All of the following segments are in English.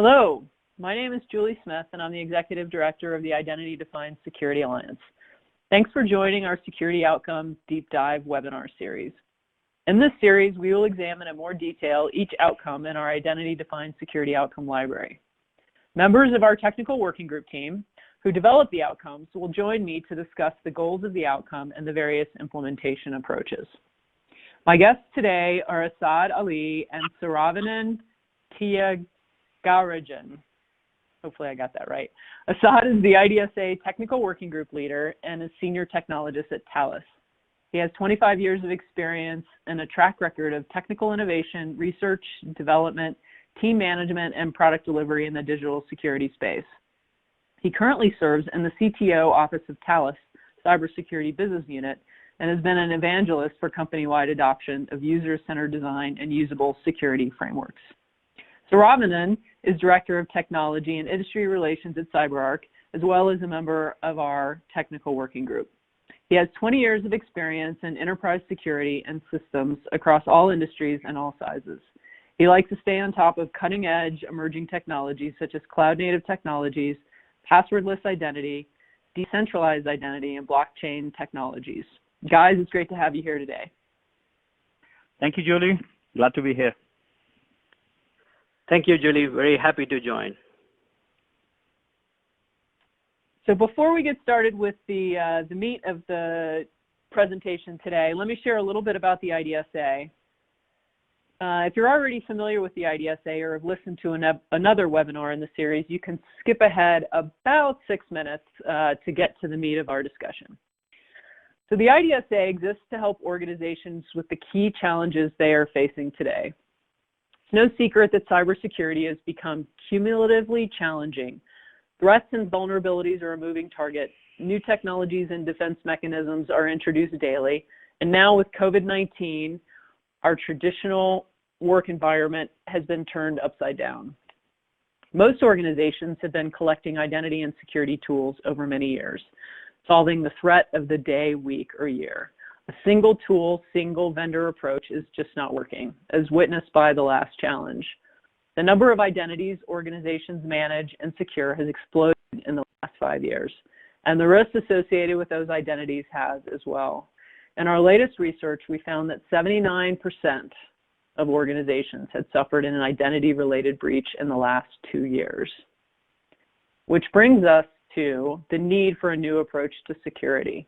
Hello, my name is Julie Smith, and I'm the Executive Director of the Identity Defined Security Alliance. Thanks for joining our Security Outcomes Deep Dive webinar series. In this series, we will examine in more detail each outcome in our Identity Defined Security Outcome library. Members of our technical working group team who develop the outcomes will join me to discuss the goals of the outcome and the various implementation approaches. My guests today are Asad Ali and Saravanan Thiyagarajan. Hopefully I got that right. Asad is the IDSA Technical Working Group Leader and a Senior Technologist at Thales. He has 25 years of experience and a track record of technical innovation, research, development, team management, and product delivery in the digital security space. He currently serves in the CTO Office of Thales Cybersecurity Business Unit and has been an evangelist for company-wide adoption of user-centered design and usable security frameworks. Saravanan is Director of Technology and Industry Relations at CyberArk, as well as a member of our technical working group. He has 20 years of experience in enterprise security and systems across all industries and all sizes. He likes to stay on top of cutting-edge emerging technologies such as cloud-native technologies, passwordless identity, decentralized identity, and blockchain technologies. Guys, it's great to have you here today. Thank you, Julie. Glad to be here. Thank you, Julie. Very happy to join. So before we get started with the meat of the presentation today, let me share a little bit about the IDSA. If you're already familiar with the IDSA or have listened to another webinar in the series, you can skip ahead about 6 minutes to get to the meat of our discussion. So the IDSA exists to help organizations with the key challenges they are facing today. It's no secret that cybersecurity has become cumulatively challenging. Threats and vulnerabilities are a moving target. New technologies and defense mechanisms are introduced daily. And now with COVID-19, our traditional work environment has been turned upside down. Most organizations have been collecting identity and security tools over many years, solving the threat of the day, week, or year. A single tool, single vendor approach is just not working, as witnessed by the last challenge. The number of identities organizations manage and secure has exploded in the last 5 years, and the risks associated with those identities has as well. In our latest research, we found that 79% of organizations had suffered an identity-related breach in the last 2 years, which brings us to the need for a new approach to security.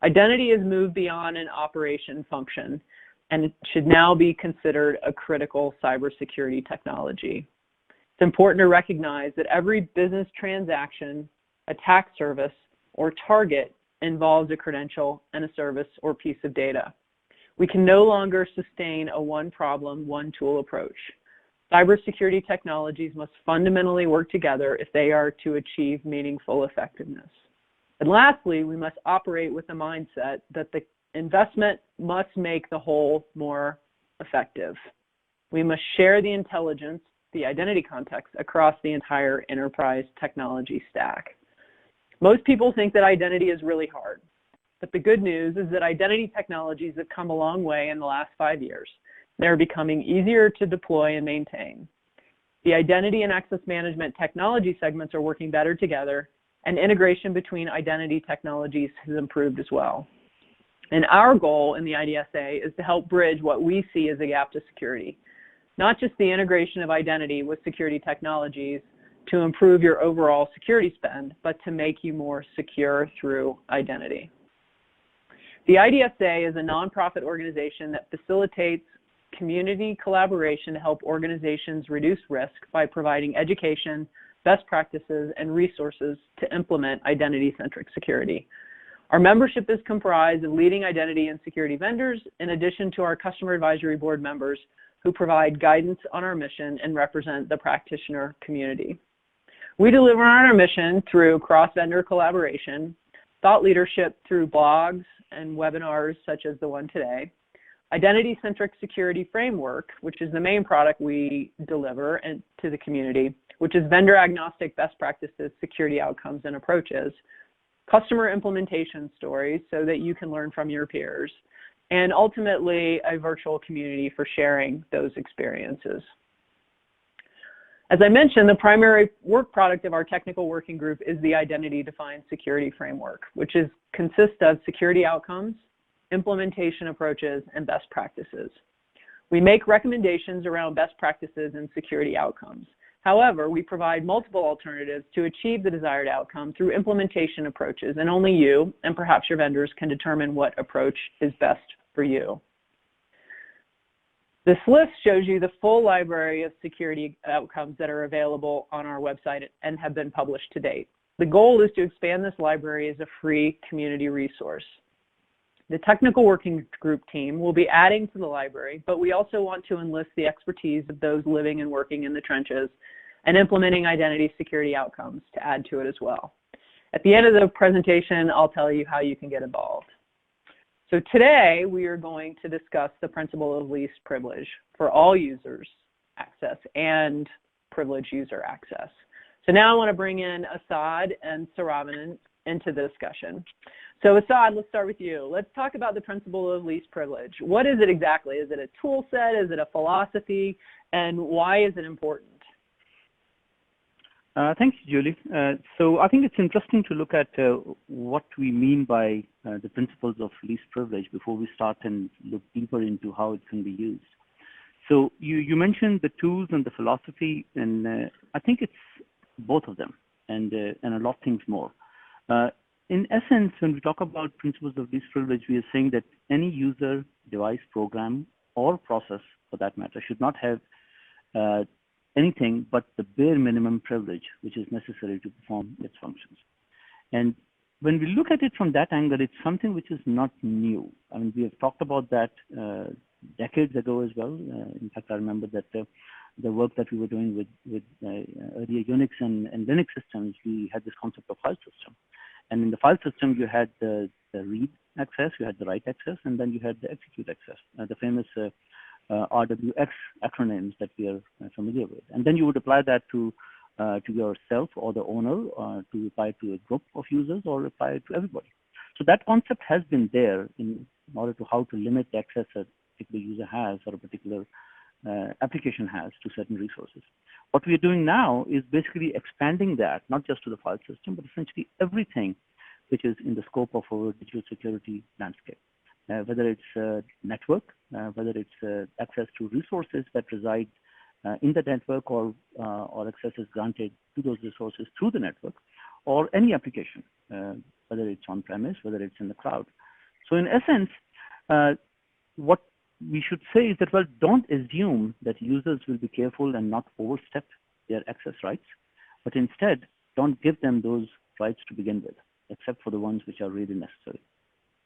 Identity has moved beyond an operation function, and it should now be considered a critical cybersecurity technology. It's important to recognize that every business transaction, attack service, or target involves a credential and a service or piece of data. We can no longer sustain a one problem, one tool approach. Cybersecurity technologies must fundamentally work together if they are to achieve meaningful effectiveness. And lastly, we must operate with the mindset that the investment must make the whole more effective. We must share the intelligence, the identity context, across the entire enterprise technology stack. Most people think that identity is really hard, but the good news is that identity technologies have come a long way in the last 5 years. They're becoming easier to deploy and maintain. The identity and access management technology segments are working better together, and integration between identity technologies has improved as well. And our goal in the IDSA is to help bridge what we see as a gap to security, not just the integration of identity with security technologies to improve your overall security spend, but to make you more secure through identity. The IDSA is a nonprofit organization that facilitates community collaboration to help organizations reduce risk by providing education, best practices, and resources to implement identity-centric security. Our membership is comprised of leading identity and security vendors, in addition to our customer advisory board members who provide guidance on our mission and represent the practitioner community. We deliver on our mission through cross-vendor collaboration, thought leadership through blogs and webinars such as the one today, identity-centric security framework, which is the main product we deliver to the community, which is vendor-agnostic best practices, security outcomes, and approaches, customer implementation stories so that you can learn from your peers, and ultimately a virtual community for sharing those experiences. As I mentioned, the primary work product of our technical working group is the Identity-Defined Security Framework, which consists of security outcomes, implementation approaches, and best practices. We make recommendations around best practices and security outcomes. However, we provide multiple alternatives to achieve the desired outcome through implementation approaches, and only you and perhaps your vendors can determine what approach is best for you. This list shows you the full library of security outcomes that are available on our website and have been published to date. The goal is to expand this library as a free community resource. The technical working group team will be adding to the library, but we also want to enlist the expertise of those living and working in the trenches and implementing identity security outcomes to add to it as well. At the end of the presentation, I'll tell you how you can get involved. So today, we are going to discuss the principle of least privilege for all users access and privileged user access. So now I want to bring in Asad and Saravanan into the discussion. So Asad, let's start with you. Let's talk about the principle of least privilege. What is it exactly? Is it a tool set? Is it a philosophy? And why is it important? Thanks, Julie. So I think it's interesting to look at what we mean by the principles of least privilege before we start and look deeper into how it can be used. So you mentioned the tools and the philosophy, and I think it's both of them and a lot of things more. In essence, when we talk about principles of least privilege, we are saying that any user, device, program, or process, for that matter, should not have anything but the bare minimum privilege which is necessary to perform its functions. And when we look at it from that angle, it's something which is not new. I mean, we have talked about that decades ago as well. In fact, I remember that the work that we were doing with earlier Unix and Linux systems, we had this concept of file system. And in the file system, you had the read access, you had the write access, and then you had the execute access, the famous RWX acronyms that we are familiar with. And then you would apply that to yourself or the owner, to apply to a group of users or apply it to everybody. So that concept has been there in order to how to limit the access a particular user has or a particular application has to certain resources. What we are doing now is basically expanding that, not just to the file system, but essentially everything which is in the scope of our digital security landscape. Whether it's network, whether it's access to resources that reside in the network or access is granted to those resources through the network, or any application, whether it's on-premise, whether it's in the cloud. So in essence, what we should say is that, well, don't assume that users will be careful and not overstep their access rights, but instead don't give them those rights to begin with, except for the ones which are really necessary.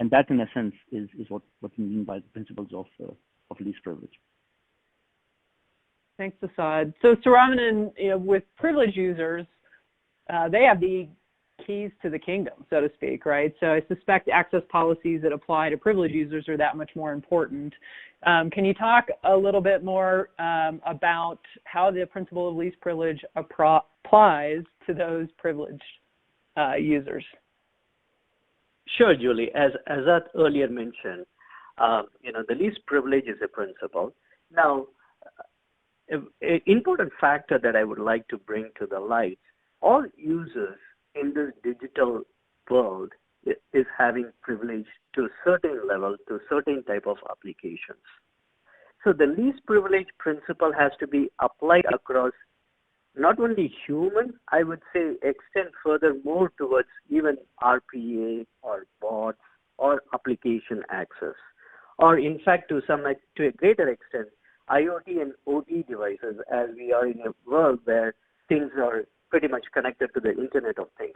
And that, in essence, is what we mean by the principles of least privilege. Thanks, Asad. So Saravanan, with privileged users, they have the keys to the kingdom, so to speak, right? So I suspect access policies that apply to privileged users are that much more important. Can you talk a little bit more about how the principle of least privilege applies to those privileged users? Sure, Julie. As Asad earlier mentioned, the least privilege is a principle. Now, an important factor that I would like to bring to the light, all users in this digital world is having privilege to a certain level, to a certain type of applications. So the least privilege principle has to be applied across not only human, I would say extend further more towards even RPA or bots or application access. Or in fact, to a greater extent, IoT and OT devices, as we are in a world where things are pretty much connected to the Internet of Things.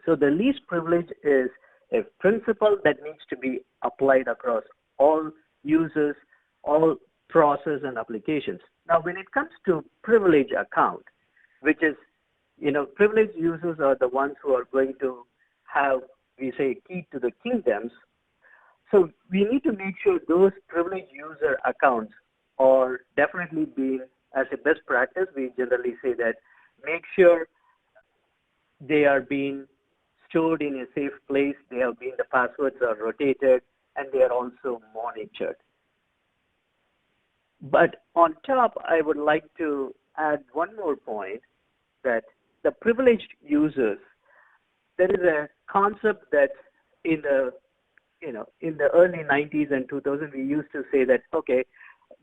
So the least privilege is a principle that needs to be applied across all users, all process and applications. Now, when it comes to privilege account, which is, privileged users are the ones who are going to have, we say, key to the kingdoms. So we need to make sure those privileged user accounts are definitely being, as a best practice, we generally say that make sure they are being stored in a safe place, the passwords are rotated, and they are also monitored. But on top, I would like to add one more point that the privileged users, there is a concept that in the early 90s and 2000, we used to say that, okay,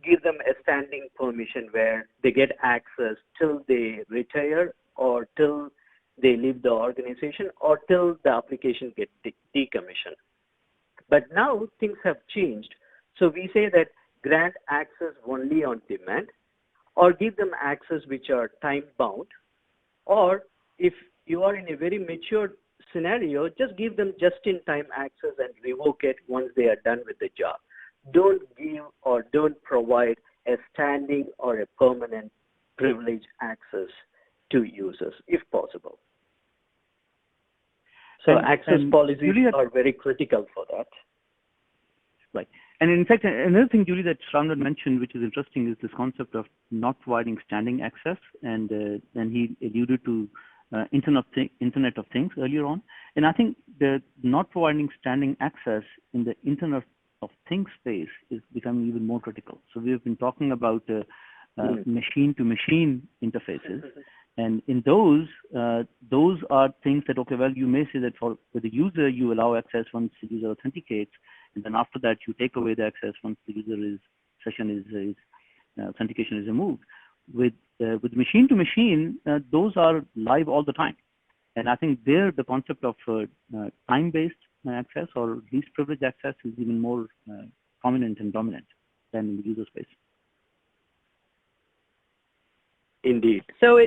give them a standing permission where they get access till they retire or till they leave the organization or till the application gets decommissioned. But now things have changed. So we say that grant access only on demand or give them access which are time bound, or if you are in a very mature scenario, just give them just-in-time access and revoke it once they are done with the job. Don't give or don't provide a standing or a permanent privileged access to users, if possible. So access policies Julia, are very critical for that. Right. And in fact, another thing, Julie, that Saravanan mentioned, which is interesting, is this concept of not providing standing access. And then he alluded to Internet of Things earlier on. And I think the not providing standing access in the Internet of Things space is becoming even more critical. So we have been talking about machine-to-machine interfaces. And in those are things that, okay, well, you may say that for the user, you allow access once the user authenticates, and then after that, you take away the access once the user authentication is removed. With machine-to-machine, those are live all the time. And I think there, the concept of time-based access or least privileged access is even more prominent and dominant than in the user space. Indeed. So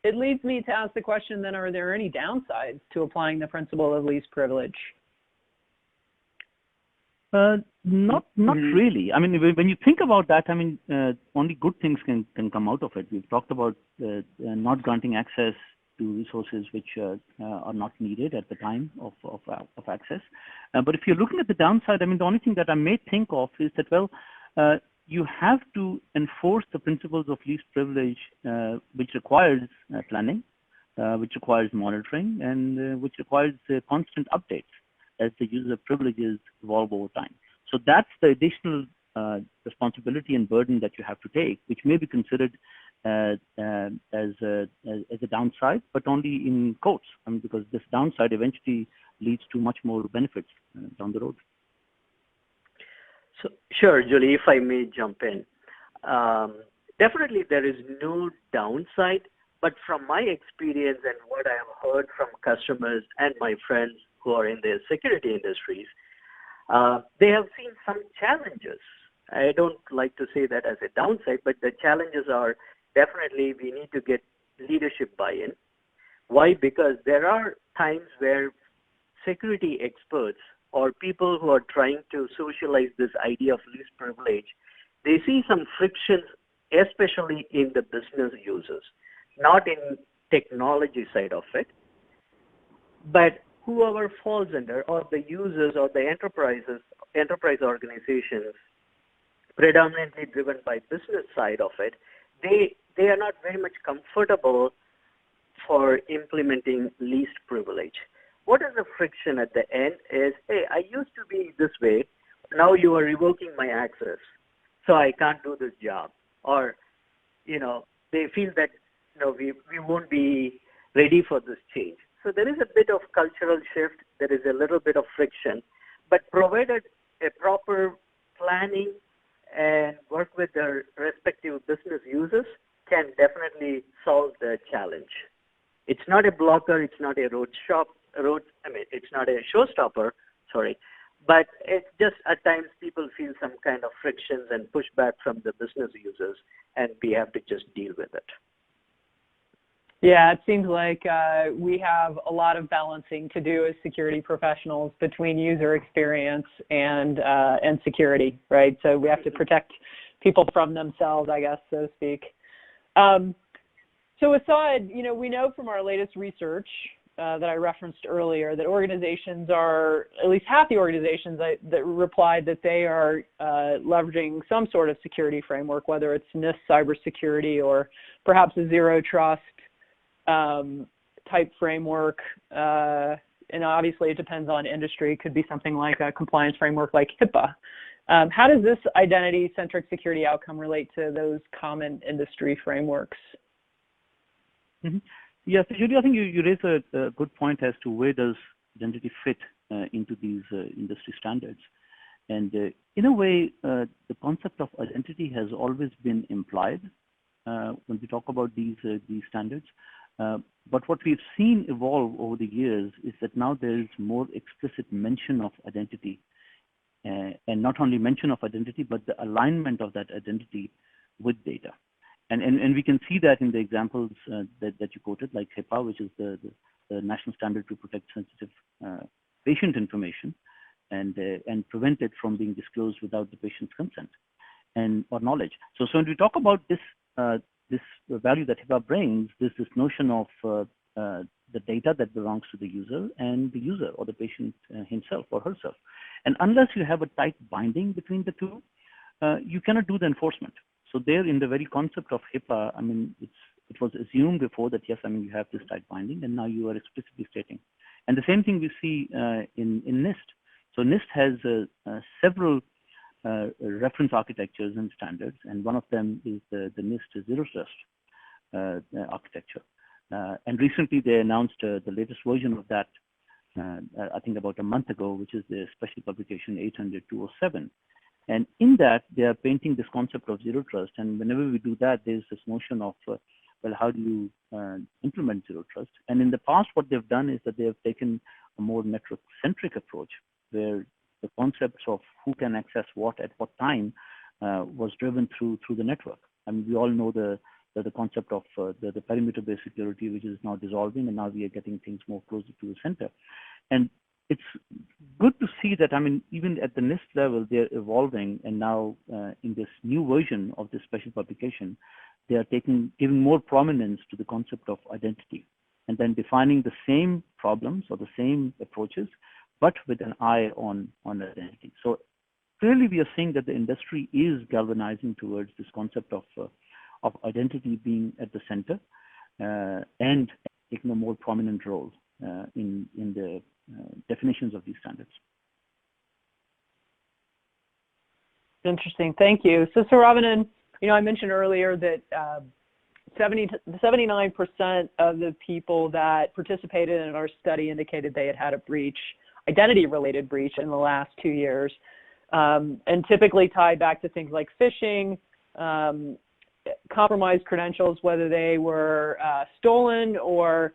it leads me to ask the question then, are there any downsides to applying the principle of least privilege? Not really. I mean, when you think about that, I mean, only good things can come out of it. We've talked about not granting access to resources which are not needed at the time of access. But if you're looking at the downside, I mean, the only thing that I may think of is that, well, you have to enforce the principles of least privilege, which requires planning, which requires monitoring, and which requires constant updates as the user privileges evolve over time. So that's the additional responsibility and burden that you have to take, which may be considered as a downside, but only in quotes. I mean, because this downside eventually leads to much more benefits down the road. So, sure, Julie, if I may jump in. Definitely there is no downside, but from my experience and what I have heard from customers and my friends who are in the security industries, they have seen some challenges. I don't like to say that as a downside, but the challenges are definitely we need to get leadership buy-in. Why? Because there are times where security experts or people who are trying to socialize this idea of least privilege, they see some frictions, especially in the business users, not in technology side of it, but whoever falls under, or the users or the enterprise organizations, predominantly driven by business side of it, they are not very much comfortable for implementing least privilege. What is the friction at the end is, hey, I used to be this way, now you are revoking my access, so I can't do this job. Or, they feel that, we won't be ready for this change. So there is a bit of cultural shift, there is a little bit of friction, but provided a proper planning and work with their respective business users can definitely solve the challenge. It's not a blocker, it's not a it's not a showstopper, but it's just at times people feel some kind of frictions and pushback from the business users, and we have to just deal with it. Yeah, it seems like we have a lot of balancing to do as security professionals between user experience and security, right? So we have to protect people from themselves, I guess, so to speak. So Asad, we know from our latest research that I referenced earlier that organizations are, at least half the organizations that replied that they are leveraging some sort of security framework, whether it's NIST cybersecurity or perhaps a zero trust type framework. And obviously it depends on industry. It could be something like a compliance framework like HIPAA. How does this identity-centric security outcome relate to those common industry frameworks? Mm-hmm. Yes, Judy, I think you raise a good point as to where does identity fit into these industry standards. And in a way, the concept of identity has always been implied when we talk about these standards. But what we've seen evolve over the years is that now there is more explicit mention of identity, and not only mention of identity, but the alignment of that identity with data. And we can see that in the examples that you quoted, like HIPAA, which is the national standard to protect sensitive patient information and prevent it from being disclosed without the patient's consent or knowledge. So when we talk about this value that HIPAA brings, there's this notion of the data that belongs to the user and the user or the patient himself or herself. And unless you have a tight binding between the two, you cannot do the enforcement. So there, in the very concept of HIPAA, I mean, it was assumed before that, yes, I mean, you have this tight binding, and now you are explicitly stating. And the same thing we see in NIST. So NIST has several reference architectures and standards, and one of them is the NIST Zero Trust architecture. And recently they announced the latest version of that, I think about a month ago, which is the special publication 800-207. And in that, they are painting this concept of zero trust. And whenever we do that, there's this notion of, well, how do you implement zero trust? And in the past, what they've done is that they have taken a more network-centric approach, where the concepts of who can access what at what time was driven through the network. I mean, we all know the concept of the perimeter-based security, which is now dissolving, and now we are getting things more closer to the center. And it's good to see that, I mean, even at the NIST level, they're evolving, and now in this new version of this special publication, they are giving more prominence to the concept of identity, and then defining the same problems or the same approaches, but with an eye on identity. So clearly, we are seeing that the industry is galvanizing towards this concept of identity being at the center and taking a more prominent role in the definitions of these standards. Interesting, thank you. So Saravanan, I mentioned earlier that 79% of the people that participated in our study indicated they had a breach, identity-related breach, in the last 2 years, and typically tied back to things like phishing, compromised credentials, whether they were stolen or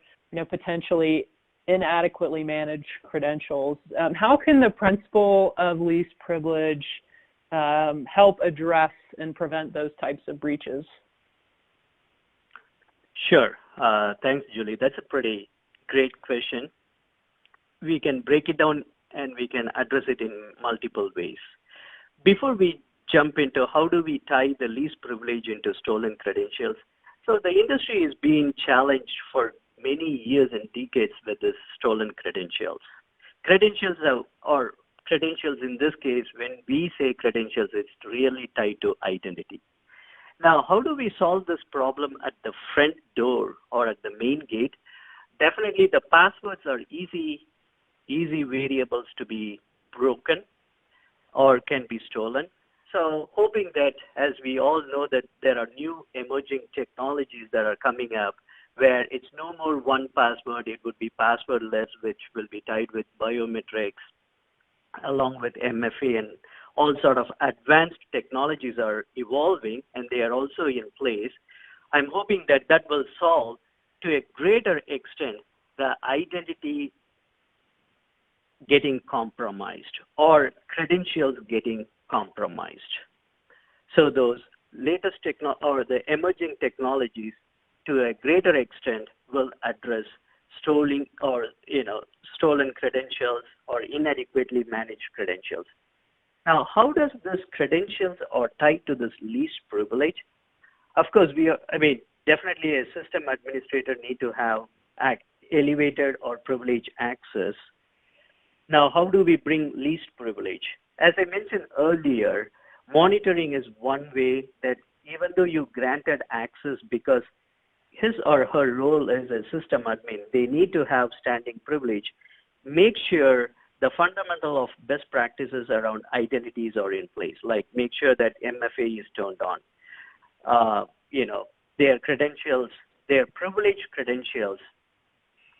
potentially inadequately managed credentials. How can the principle of least privilege help address and prevent those types of breaches? Sure. Thanks, Julie. That's a pretty great question. We can break it down and we can address it in multiple ways. Before we jump into how do we tie the least privilege into stolen credentials, so the industry is being challenged for many years and decades with this stolen credentials. Credentials or credentials in this case, when we say credentials, it's really tied to identity. Now, how do we solve this problem at the front door or at the main gate? Definitely the passwords are easy variables to be broken or can be stolen. So hoping that, as we all know, that there are new emerging technologies that are coming up where it's no more one password, it would be passwordless, which will be tied with biometrics along with MFA, and all sort of advanced technologies are evolving and they are also in place. I'm hoping that that will solve to a greater extent the identity getting compromised or credentials getting compromised. So those latest or the emerging technologies to a greater extent will address stolen credentials or inadequately managed credentials. Now, how does this credentials are tied to this least privilege? Of course, definitely a system administrator need to have elevated or privileged access. Now, how do we bring least privilege? As I mentioned earlier, monitoring is one way that even though you granted access because his or her role as a system admin, they need to have standing privilege. Make sure the fundamental of best practices around identities are in place, like make sure that MFA is turned on. Their credentials, their privileged credentials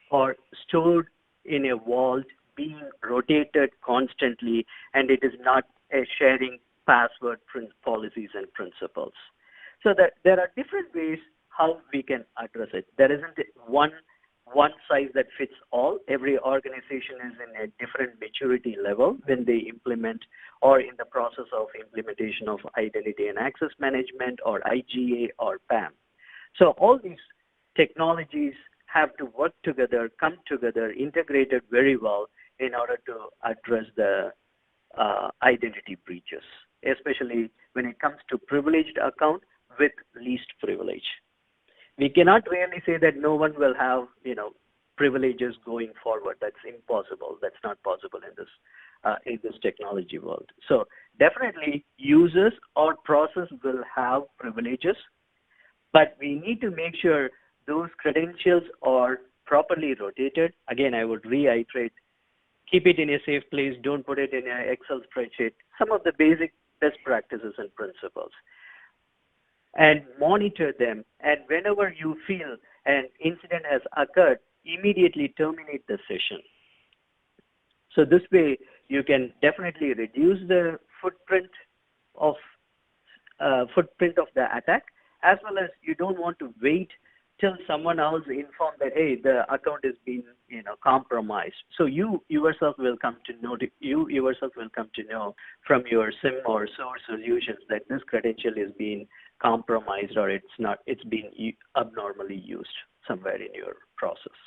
are stored in a vault, being rotated constantly, and it is not a sharing password policies and principles. So that there are different ways how we can address it. There isn't one size that fits all. Every organization is in a different maturity level when they implement or in the process of implementation of identity and access management or IGA or PAM. So all these technologies have to work together, come together, integrated very well in order to address the identity breaches, especially when it comes to privileged account with least privilege. We cannot really say that no one will have, privileges going forward. That's impossible. That's not possible in this technology world. So definitely users or process will have privileges, but we need to make sure those credentials are properly rotated. Again, I would reiterate, keep it in a safe place. Don't put it in an Excel spreadsheet. Some of the basic best practices and principles. And monitor them. And whenever you feel an incident has occurred, immediately terminate the session. So this way, you can definitely reduce the footprint of the attack, as well as you don't want to wait till someone else informed that, hey, the account is being compromised. So you yourself will come to know from your SIM or source solutions that this credential is being compromised or it's being abnormally used somewhere in your process.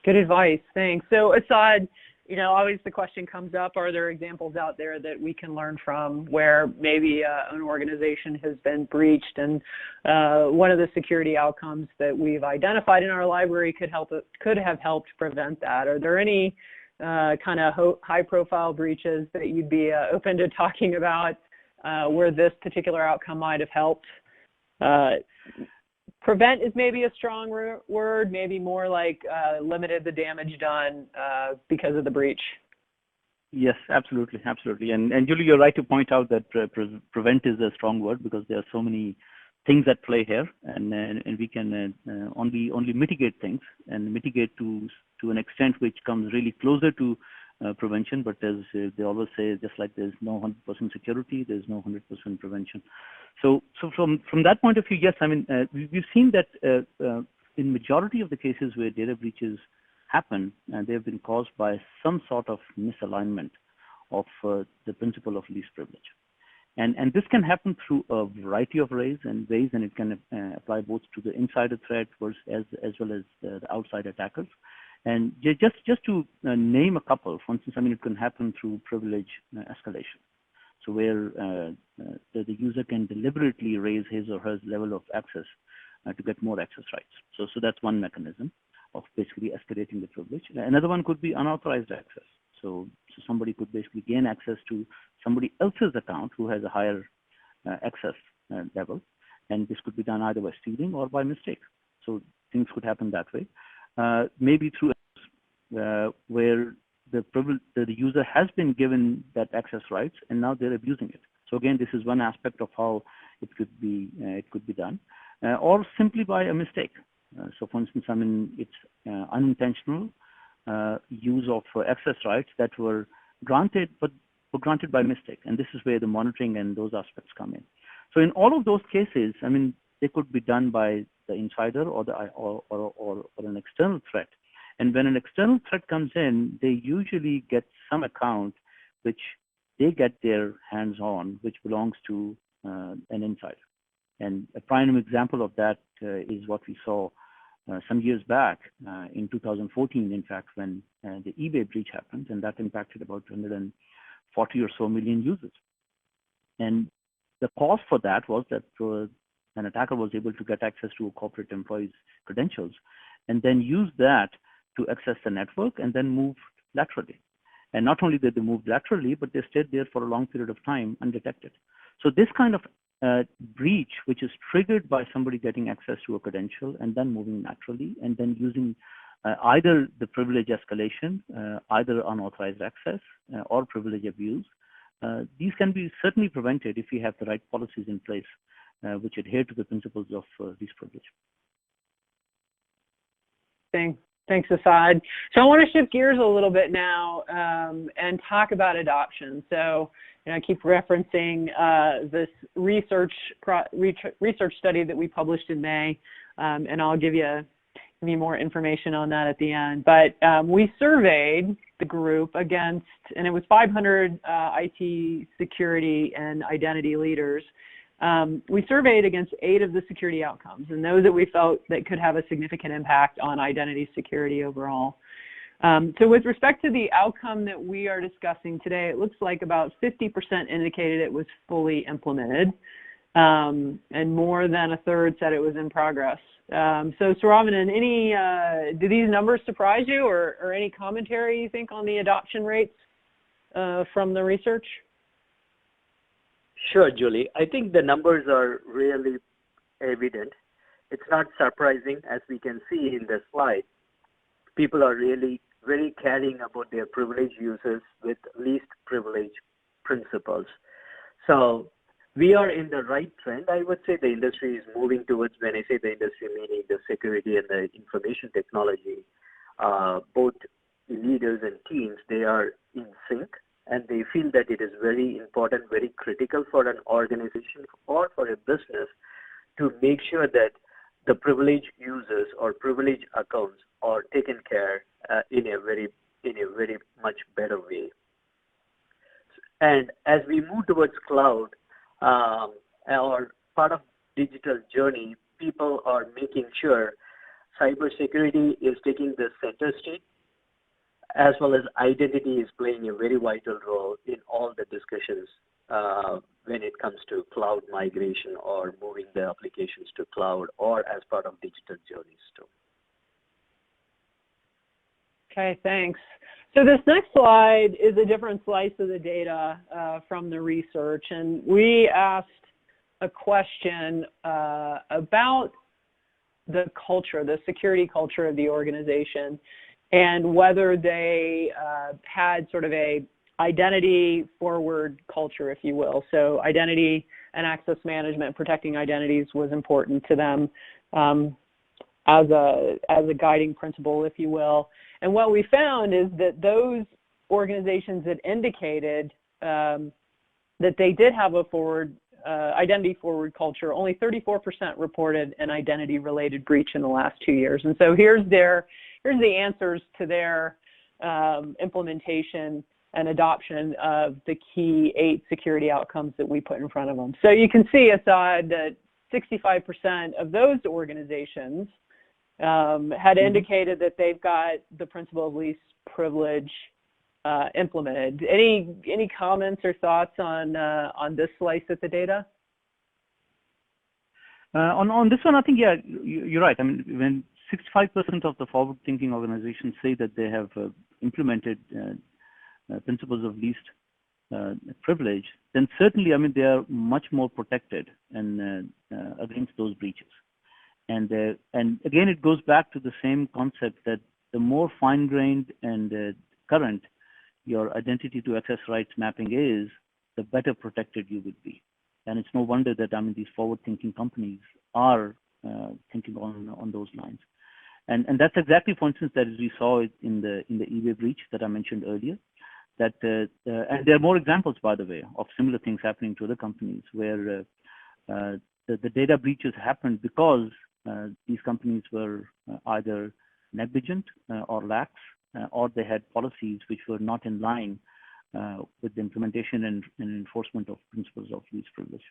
Good advice. Thanks. So Asad, always the question comes up, are there examples out there that we can learn from where maybe an organization has been breached and one of the security outcomes that we've identified in our library could have helped prevent that? Are there any kind of high-profile breaches that you'd be open to talking about where this particular outcome might have helped? Prevent is maybe a strong word, maybe more like limited the damage done because of the breach. Yes, absolutely. And Julie, you're right to point out that prevent is a strong word because there are so many things at play here, and we can only mitigate things and mitigate to an extent which comes really closer to prevention. But as they always say, just like there's no 100% security, there's no 100% prevention. So from that point of view, yes, I mean, we've seen that in majority of the cases where data breaches happen, they have been caused by some sort of misalignment of the principle of least privilege. And this can happen through a variety of ways, and it can apply both to the insider threat as well as the outside attackers. And just to name a couple, for instance, I mean, it can happen through privilege escalation. So where the user can deliberately raise his or her level of access to get more access rights. So that's one mechanism of basically escalating the privilege. Another one could be unauthorized access. So somebody could basically gain access to somebody else's account who has a higher access level, and this could be done either by stealing or by mistake. So things could happen that way. Maybe through where the user has been given that access rights and now they're abusing it. So again, this is one aspect of how it could be done, or simply by a mistake. So for instance, I mean, it's unintentional use of access rights that were granted, but were granted by mistake. And this is where the monitoring and those aspects come in. So in all of those cases, I mean, they could be done by the insider or an external threat. And when an external threat comes in, they usually get some account which they get their hands on, which belongs to an insider. And a prime example of that is what we saw some years back in 2014, in fact, when the eBay breach happened, and that impacted about 240 or so million users. And the cause for that was that an attacker was able to get access to a corporate employee's credentials and then use that to access the network and then move laterally. And not only did they move laterally, but they stayed there for a long period of time undetected. So this kind of breach, which is triggered by somebody getting access to a credential and then moving laterally and then using either the privilege escalation, either unauthorized access, or privilege abuse. These can be certainly prevented if we have the right policies in place which adhere to the principles of least privilege. Thanks, Asad. So I want to shift gears a little bit now and talk about adoption. So I keep referencing this research study that we published in May, and I'll give you more information on that at the end. But we surveyed the group against, and it was 500 IT security and identity leaders. We surveyed against 8 of the security outcomes, and those that we felt that could have a significant impact on identity security overall. So with respect to the outcome that we are discussing today, it looks like about 50% indicated it was fully implemented, and more than a third said it was in progress. So Saravanan, do these numbers surprise you, or any commentary you think on the adoption rates from the research? Sure, Julie. I think the numbers are really evident. It's not surprising, as we can see in the slide. People are really very caring about their privilege users with least privilege principles. So we are in the right trend. I would say the industry is moving towards, when I say the industry, meaning the security and the information technology, both leaders and teams, they are in sync. And they feel that it is very important, very critical for an organization or for a business to make sure that the privileged users or privileged accounts are taken care in a very much better way. And as we move towards cloud, or part of digital journey, people are making sure cybersecurity is taking the center stage, as well as identity is playing a very vital role in all the discussions when it comes to cloud migration or moving the applications to cloud, or as part of digital journeys too. Okay, thanks. So this next slide is a different slice of the data from the research, and we asked a question about the culture, the security culture of the organization, and whether they had sort of a identity-forward culture, if you will. So identity and access management, protecting identities, was important to them as a guiding principle, if you will. And what we found is that those organizations that indicated that they did have a identity-forward culture, only 34% reported an identity-related breach in the last 2 years. And so here's the answers to their implementation and adoption of the key 8 security outcomes that we put in front of them. So you can see, Asad, that 65% of those organizations had indicated that they've got the principle of least privilege implemented. Any comments or thoughts on this slice of the data? On this one, I think, yeah, you're right. I mean, when 65% of the forward-thinking organizations say that they have implemented principles of least privilege, then certainly, I mean, they are much more protected and against those breaches. And again, it goes back to the same concept that the more fine-grained and current your identity to access rights mapping is, the better protected you would be. And it's no wonder that, I mean, these forward-thinking companies are thinking on those lines. And that's exactly, for instance, that we saw it in the eBay breach that I mentioned earlier. That and there are more examples, by the way, of similar things happening to other companies where the data breaches happened because these companies were either negligent or lax, or they had policies which were not in line with the implementation and enforcement of principles of least privilege.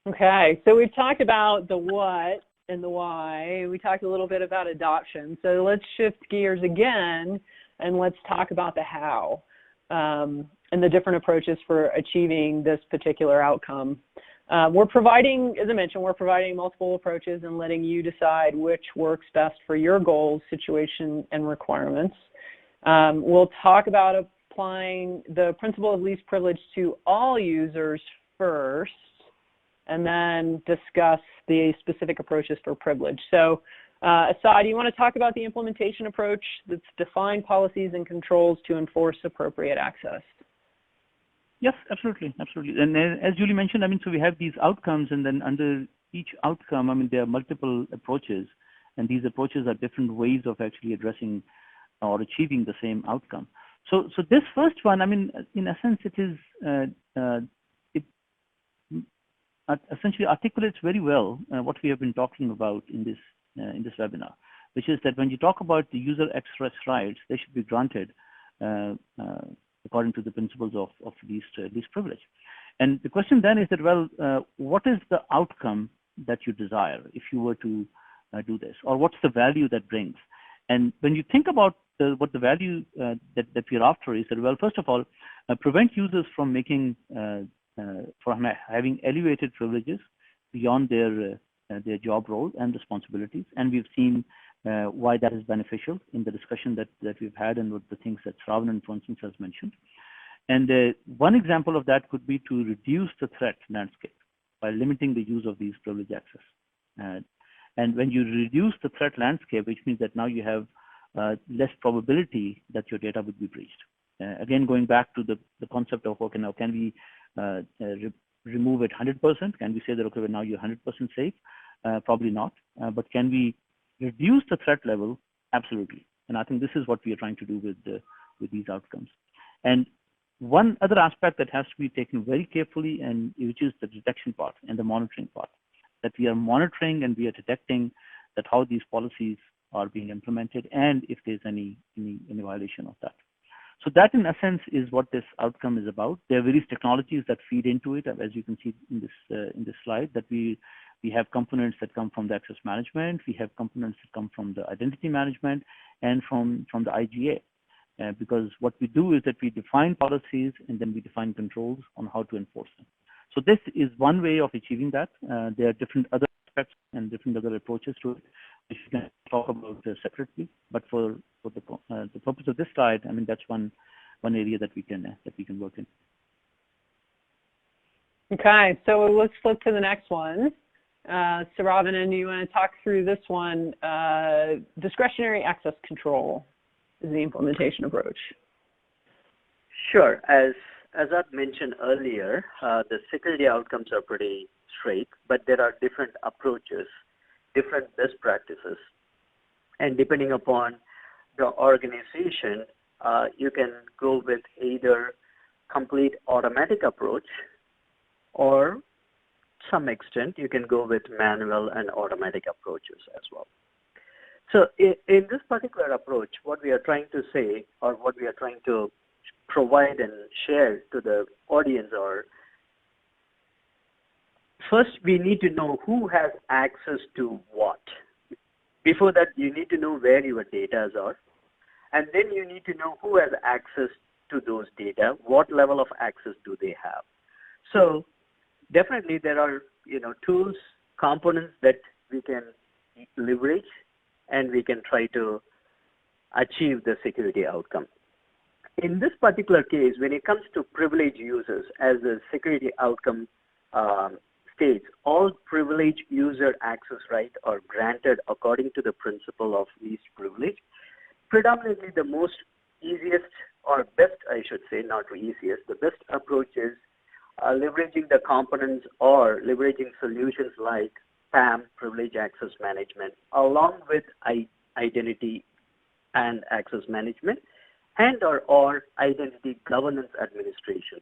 Okay, so we've talked about the what and the why. We talked a little bit about adoption. So let's shift gears again and let's talk about the how and the different approaches for achieving this particular outcome. We're providing, as I mentioned, we're providing multiple approaches and letting you decide which works best for your goals, situation, and requirements. We'll talk about applying the principle of least privilege to all users first, and then discuss the specific approaches for privilege. So Asad, do you want to talk about the implementation approach that's defined policies and controls to enforce appropriate access? Yes, absolutely, absolutely. And as Julie mentioned, I mean, so we have these outcomes, and then under each outcome, I mean, there are multiple approaches, and these approaches are different ways of actually addressing or achieving the same outcome. So this first one, I mean, in essence, it is it essentially articulates very well what we have been talking about in this webinar, which is that when you talk about the user access rights, they should be granted according to the principles of least privilege. And the question then is that, well, what is the outcome that you desire if you were to do this, or what's the value that brings? And when you think about what the value that we're after is that, well, first of all, prevent users from from having elevated privileges beyond their job role and responsibilities. And we've seen why that is beneficial in the discussion that we've had and with the things that Saravanan, for instance, has mentioned. And one example of that could be to reduce the threat landscape by limiting the use of these privileged access. And when you reduce the threat landscape, which means that now you have less probability that your data would be breached. Again, going back to the concept of, okay, now can we remove it 100%? Can we say that, okay, well, now you're 100% safe? Probably not. But can we reduce the threat level? Absolutely. And I think this is what we are trying to do with these outcomes. And one other aspect that has to be taken very carefully, and which is the detection part and the monitoring part, that we are monitoring and we are detecting that how these policies are being implemented and if there's any violation of that. So that, in essence, is what this outcome is about. There are various technologies that feed into it, as you can see in this slide, that we have components that come from the access management, we have components that come from the identity management, and from the IGA. Because what we do is that we define policies and then we define controls on how to enforce them. So this is one way of achieving that. There are different other aspects and different other approaches to it, which we can talk about separately. But for the purpose of this slide, I mean, that's one area that we can work in. Okay, so let's flip to the next one. Saravanan, you want to talk through this one? Discretionary access control is the implementation approach. Sure. As Asad mentioned earlier, the security outcomes are pretty straight, but there are different approaches, different best practices. And depending upon the organization, you can go with either complete automatic approach, or some extent you can go with manual and automatic approaches as well. So in this particular approach, what we are trying to say, or what we are trying to provide and share to the audience are, first we need to know who has access to what. Before that, you need to know where your data are, and then you need to know who has access to those data, what level of access do they have. So definitely there are tools, components that we can leverage, and we can try to achieve the security outcome. In this particular case, when it comes to privileged users, as the security outcome states, all privileged user access rights are granted according to the principle of least privilege. Predominantly the most easiest, or best, I should say, not the easiest, the best approach is leveraging the components or leveraging solutions like PAM, Privilege Access Management, along with Identity and Access Management, and or Identity Governance Administration.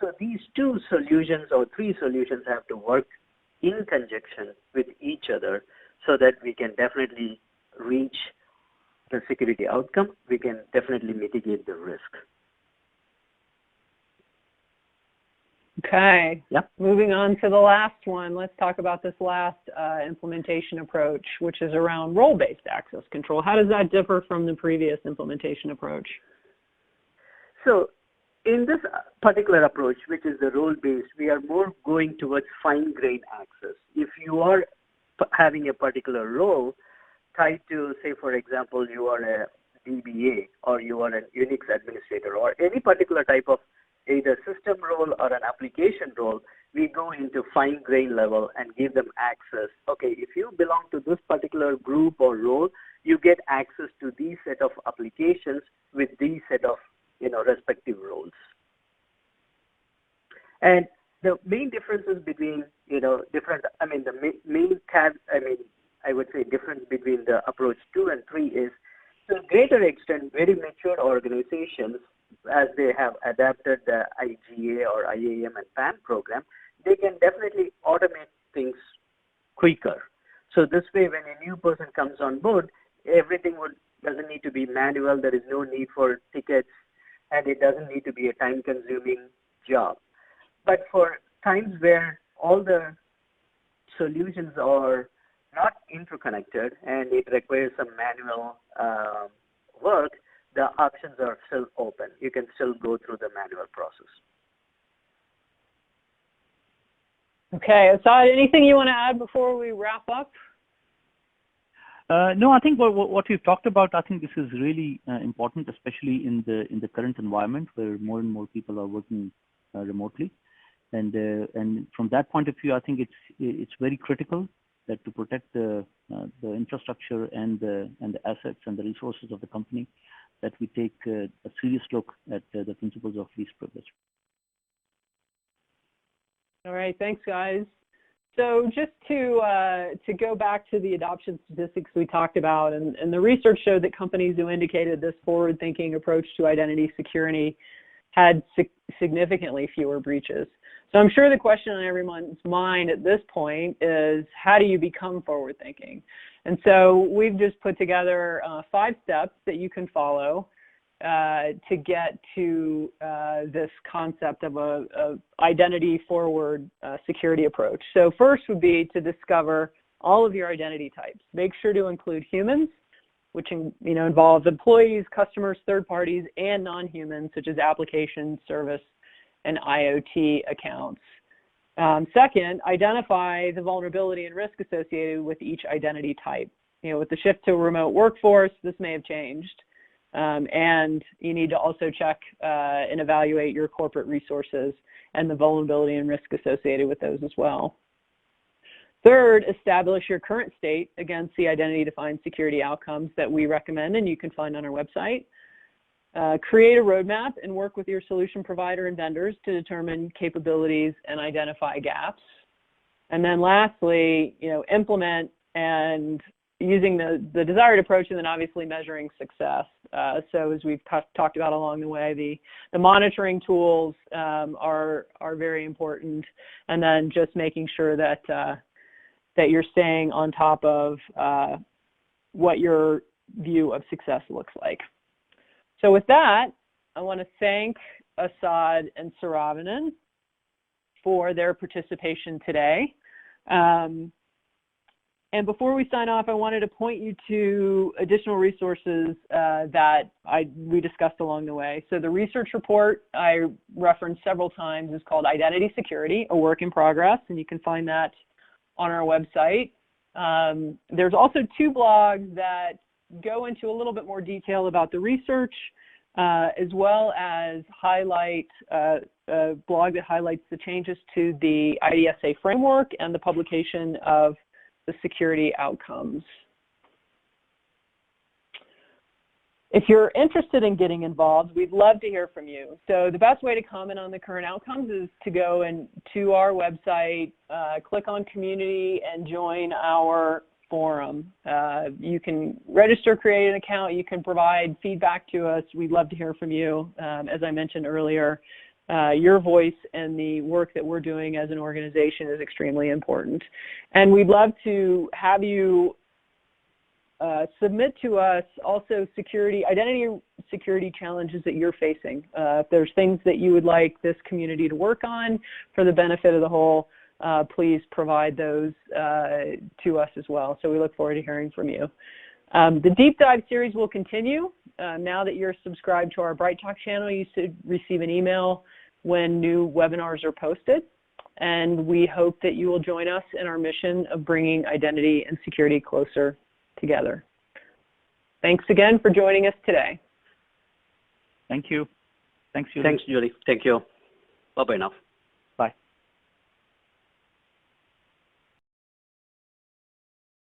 So these two solutions or three solutions have to work in conjunction with each other so that we can definitely reach the security outcome. We can definitely mitigate the risk. Okay. Yep. Moving on to the last one, let's talk about this last implementation approach, which is around role-based access control. How does that differ from the previous implementation approach? So in this particular approach, which is the role-based, we are more going towards fine-grained access. If you are having a particular role tied to, say, for example, you are a DBA or you are an Unix administrator or any particular type of either system role or an application role, we go into fine grain level and give them access. Okay, if you belong to this particular group or role, you get access to these set of applications with these set of respective roles. And the main differences between I would say difference between the approach 2 and 3 is, to a greater extent, very mature organizations, as they have adapted the IGA or IAM and PAM program, they can definitely automate things quicker. So this way, when a new person comes on board, everything doesn't need to be manual. There is no need for tickets, and it doesn't need to be a time-consuming job. But for times where all the solutions are not interconnected and it requires some manual work, the options are still open. You can still go through the manual process. Okay, Asad, anything you want to add before we wrap up? No, I think what we've talked about, I think this is really important, especially in the current environment where more and more people are working remotely. And from that point of view, I think it's very critical that to protect the infrastructure and the assets and the resources of the company, that we take a serious look at the principles of least privilege. All right, thanks, guys. So just to go back to the adoption statistics we talked about, and the research showed that companies who indicated this forward-thinking approach to identity security had significantly fewer breaches. So I'm sure the question on everyone's mind at this point is, how do you become forward-thinking? And so we've just put together 5 steps that you can follow to get to this concept of a identity forward security approach. So first would be to discover all of your identity types. Make sure to include humans, which involves employees, customers, third parties, and non-humans, such as application, service, and IoT accounts. Second, identify the vulnerability and risk associated with each identity type. With the shift to a remote workforce, this may have changed. And you need to also check and evaluate your corporate resources and the vulnerability and risk associated with those as well. Third, establish your current state against the identity-defined security outcomes that we recommend and you can find on our website. Create a roadmap and work with your solution provider and vendors to determine capabilities and identify gaps. And then lastly, implement and using the desired approach, and then obviously measuring success. So as we've talked about along the way, the monitoring tools are very important, and then just making sure that that you're staying on top of what your view of success looks like. So with that, I want to thank Asad and Saravanan for their participation today. And before we sign off, I wanted to point you to additional resources that we discussed along the way. So the research report I referenced several times is called Identity Security, a Work in Progress, and you can find that on our website. There's also 2 blogs that go into a little bit more detail about the research, as well as highlight a blog that highlights the changes to the IDSA framework and the publication of the security outcomes. If you're interested in getting involved, we'd love to hear from you. So the best way to comment on the current outcomes is to go to our website, click on community, and join our forum. You can register, create an account, you can provide feedback to us. We'd love to hear from you. As I mentioned earlier, your voice and the work that we're doing as an organization is extremely important. And we'd love to have you submit to us also identity security challenges that you're facing. If there's things that you would like this community to work on for the benefit of the whole, please provide those to us as well. So we look forward to hearing from you. The deep dive series will continue. Now that you're subscribed to our Bright Talk channel, you should receive an email when new webinars are posted. And we hope that you will join us in our mission of bringing identity and security closer together. Thanks again for joining us today. Thank you. Thanks, Julie. Thanks, Julie. Thank you. Bye-bye now.